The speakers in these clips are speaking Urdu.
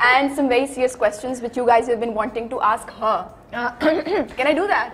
and some very serious questions which you guys have been wanting to ask her. Can I do that?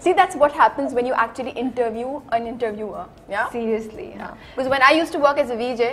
See, that's what happens when you actually interview an interviewer. Yeah. Seriously. Yeah. Because when I used to work as a VJ,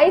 I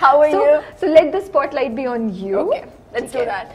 How are you? So let the spotlight be on you. Okay, let's do that.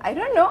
I don't know.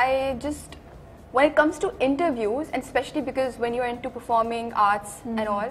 I just when it comes to interviews, and especially because when you are into performing arts and all,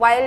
while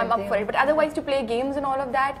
I'm up for it. But otherwise to play games and all of that,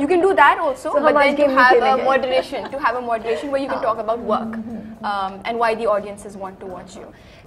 you can do that also, but then to have a moderation where you can talk about work and why the audiences want to watch you.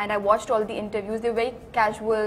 and I watched all the interviews. They were very casual.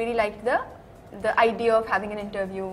really liked the idea of having an interview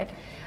it.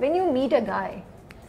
When you meet a guy,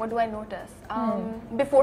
What do I notice? Before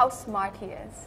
how smart he is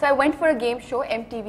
So I went for a game show, MTV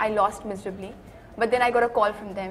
I lost miserably, but then I got a call from them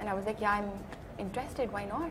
And I was like, yeah, I'm interested, why not?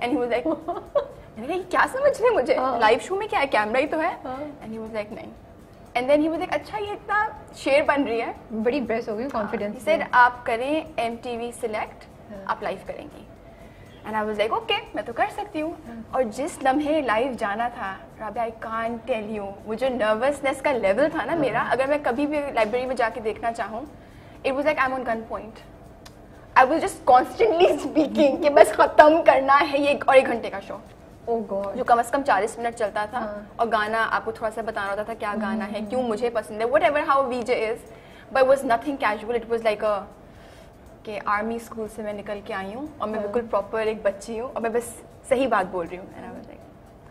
And he was like میں نے کہا یہ کیا سمجھ رہے ہیں مجھے, لائیو شو میں کیا ہے, کیمرہ ہی تو ہے. اینڈ ہی واز لائک نہیں. And then he was like اچھا یہ اتنا شیر بن رہی ہے, بڑی امپریس ہو گئی کانفیڈنس. ہی سیڈ آپ کریں MTV سلیکٹ, آپ لائیو کریں گی. And I was like okay میں تو کر سکتی ہوں. اور جس لمحے لائیو جانا تھا Rabia, I can't tell you, وہ جو نروسنیس کا لیول تھا نا میرا, اگر میں کبھی بھی لائبریری میں جا کے دیکھنا چاہوں, it was like I am on gun point. I was just constantly speaking کہ بس ختم کرنا ہے یہ 1 گھنٹے کا شو, جو کم از کم 40 منٹ چلتا تھا. اور گانا آپ کو تھوڑا سا بتانا ہوتا تھا کیا گانا ہے, کیوں مجھے پسند ہے, whatever how VJ is, but was nothing casual. It was like کہ آرمی اسکول سے میں نکل کے آئی ہوں اور میں بالکل پراپر ایک بچی ہوں اور میں بس صحیح بات بول رہی ہوں.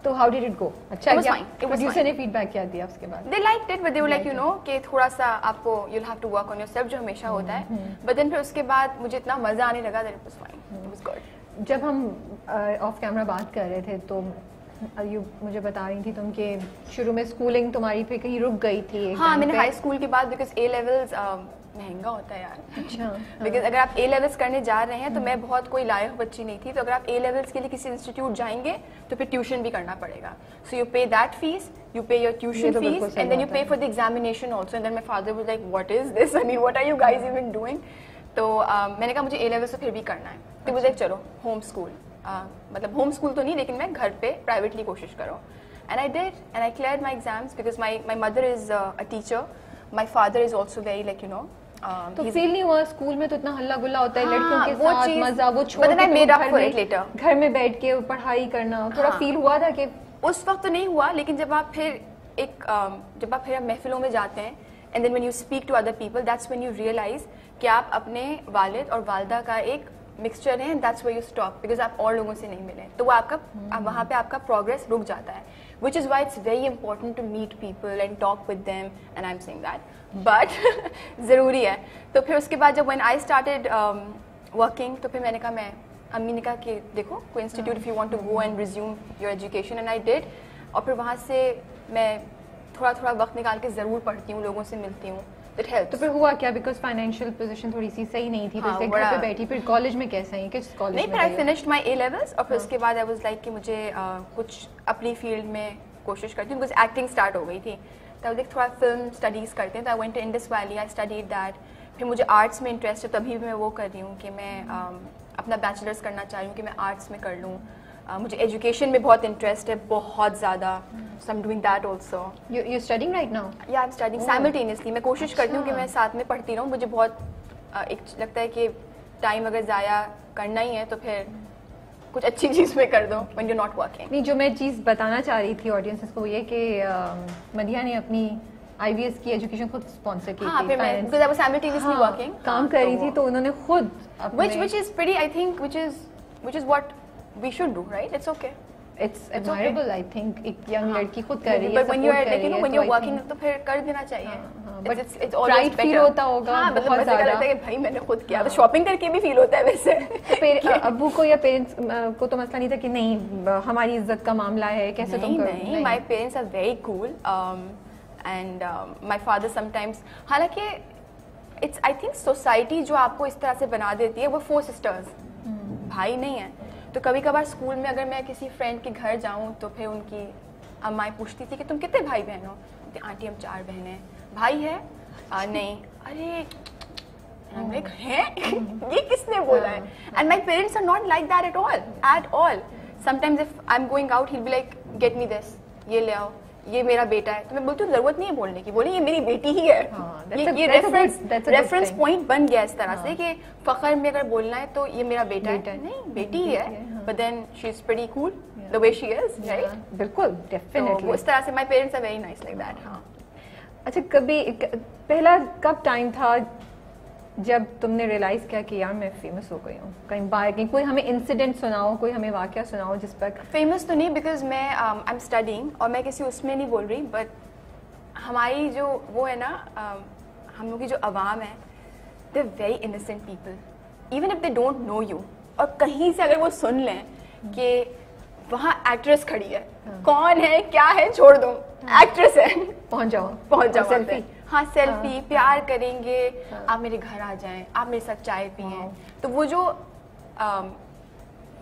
تو ہاؤ ڈیڈ اٹ گو؟ اچھا پروڈیوسر نے فیڈ بیک کیا دیا اس کے بعد؟ They liked it, but they were like you know کہ تھوڑا سا آپ کو you have to work on yourself, جو ہمیشہ ہوتا ہے. بٹ دین پھر اس کے بعد مجھے اتنا مزہ آنے لگا that it was fine, it was good. جب ہم آف کیمرہ بات کر رہے تھے تو مجھے بتا رہی تھی تم کہ شروع میں اسکولنگ تمہاری پہ کہیں رک گئی تھی. ہاں میں نے ہائی اسکول کے بعد, بیکاز A لیولز مہنگا ہوتا ہے یار. اچھا, بیکاز اگر آپ A لیولس کرنے جا رہے ہیں تو میں بہت کوئی لائق بچی نہیں تھی, تو اگر آپ A لیولس کے لیے کسی انسٹیٹیوٹ جائیں گے تو پھر ٹیوشن بھی کرنا پڑے گا. So you pay that fees, you pay your tuition fees, and then you pay for the examination also. And then my father was like what is this, I mean what are you guys even doing. تو میں نے کہا مجھے A لیول سے پھر بھی کرنا ہے. تو مجھے چلو ہوم اسکول, مطلب ہوم اسکول تو نہیں لیکن میں گھر پہ پرائیویٹلی کوشش کروں. And I did, and I cleared my exams because my mother is a teacher. My father is also very like, you know. تو فیل نہیں ہوا اسکول میں تو اتنا ہلا گلا ہوتا ہے لڑکیوں کے ساتھ, مزہ وہ چھوڑ کے گھر میں بیٹھ کے پڑھائی کرنا, تھوڑا فیل ہوا تھا کہ اس وقت تو نہیں ہوا, لیکن جب آپ پھر محفلوں میں جاتے ہیں, and then when you speak to other people, that's when you realize کہ آپ اپنے والد اور والدہ کا ایک مکسچر ہے, and that's where you stop because آپ اور لوگوں سے نہیں ملے, تو وہ آپ کا وہاں پہ آپ کا پروگرس رک جاتا ہے. Which is why it's very important to meet people and talk with them, and I'm saying that. But ضروری ہے. تو پھر اس کے بعد جب when I started working, تو پھر میں نے کہا, میں امی نے کہا کہ دیکھو کوئی institute if you want to go and resume your education, and I did. اور پھر وہاں سے میں تھوڑا وقت نکال کے ضرور پڑھتی ہوں, لوگوں سے ملتی ہوں. تو پھر ہوا کیا, بیکاز فائنینشیل پوزیشن تھوڑی سی صحیح نہیں تھی, تو گھر پہ بیٹھی. پھر کالج میں کیسا ہے, کس کالج میں؟ نہیں, پھر I finished my A levels, اور پھر اس کے بعد I was like کہ مجھے کچھ اپنی فیلڈ میں کوشش کرتی ہوں, بیکاز ایکٹنگ اسٹارٹ ہو گئی تھی. تو ایک تھوڑا فلم اسٹڈیز کرتے ہیں, تو I went to Indus Valley, I studied that. پھر مجھے آرٹس میں انٹرسٹ ہے, تبھی بھی میں وہ کر رہی ہوں کہ میں اپنا بیچلرس کرنا چاہ رہی ہوں کہ میں آرٹس میں کر لوں. مجھے ایجوکیشن میں بہت انٹرسٹ ہے, بہت زیادہ. So I'm doing that also. You're studying right now? Yeah, I'm studying simultaneously. میں کوشش کرتی ہوں کہ میں ساتھ میں پڑھتی رہوں. مجھے بہت ایک لگتا ہے کہ ٹائم اگر ضائع کرنا ہی ہے تو پھر کچھ اچھی چیز میں کر دو when you're not working. نہیں, جو میں چیز بتانا چاہ رہی تھی آڈینس کو یہ کہ مدیحہ نے اپنی IVS کی ایجوکیشن خود اسپانسر کی تھی. because I was simultaneously working. کام کر رہی تھی تو انہوں نے خود which is pretty, I think, which is what we should do, right? It's okay. It's admirable, I think. ایک ینگ لڑکی خود کر رہی ہے, but when you're working تو پھر کر دینا چاہیے. But it's always فیل ہوتا ہوگا بہت زیادہ لگتا ہے کہ بھائی میں نے خود کیا. شاپنگ کر کے بھی فیل ہوتا ہے ویسے. ابو کو یا پیرنٹس کو تو مسئلہ نہیں تھا کہ نہیں ہماری عزت کا معاملہ ہے, کیسے تم کرو؟ نہیں, my parents are very cool, and my father sometimes, حالانکہ it's I think society جو آپ کو اس طرح سے بنا دیتی ہے, وہ 4 sisters, بھائی نہیں ہیں. تو کبھی کبھار اسکول میں اگر میں کسی فرینڈ کے گھر جاؤں تو پھر ان کی امائیں پوچھتی تھی کہ تم کتنے بھائی بہن ہو؟ آنٹی ہم 4 بہنیں ہیں. بھائی ہے؟ نہیں. ارے ہیں یہ کس نے بولا ہے؟ And my parents are not like that at all. Sometimes if I'm going out, he'll be like, get me this, یہ لے آؤ, یہ میرا بیٹا ہے. تو میں بولتی ہوں ضرورت نہیں ہے بولنے کی, بولے یہ میری بیٹی ہی ہے. یہ ریفرنس پوائنٹ بن گیا اس طرح سے کہ فخر میں اگر بولنا ہے تو یہ میرا بیٹا ہے, نہیں بیٹی ہی ہے. But then she is pretty cool the way she is, right? بالکل, definitely. اس طرح سے my parents are very nice like that. اچھا, کبھی پہلا کب ٹائم تھا جب تم نے ریئلائز کیا کہ یار میں فیمس ہو گئی ہوں؟ کہیں باہر کہیں کوئی ہمیں انسیڈنٹ سناؤ, کوئی ہمیں واقعہ سناؤ جس پر. فیمس تو نہیں, بیکاز میں آئی ایم اسٹڈیئنگ, اور میں کسی اس میں نہیں بول رہی, بٹ ہماری جو وہ ہے نا, ہم لوگ کی جو عوام ہے, they are very innocent people, even if they don't know you. اور کہیں سے اگر وہ سن لیں کہ وہاں ایکٹریس کھڑی ہے, کون ہے کیا ہے چھوڑ دو, ایکٹریس ہے, پہنچ جاؤ سیلفی. ہاں سیلفی, پیار کریں گے, آپ میرے گھر آ جائیں, آپ میرے ساتھ چائے پئیں. تو وہ جو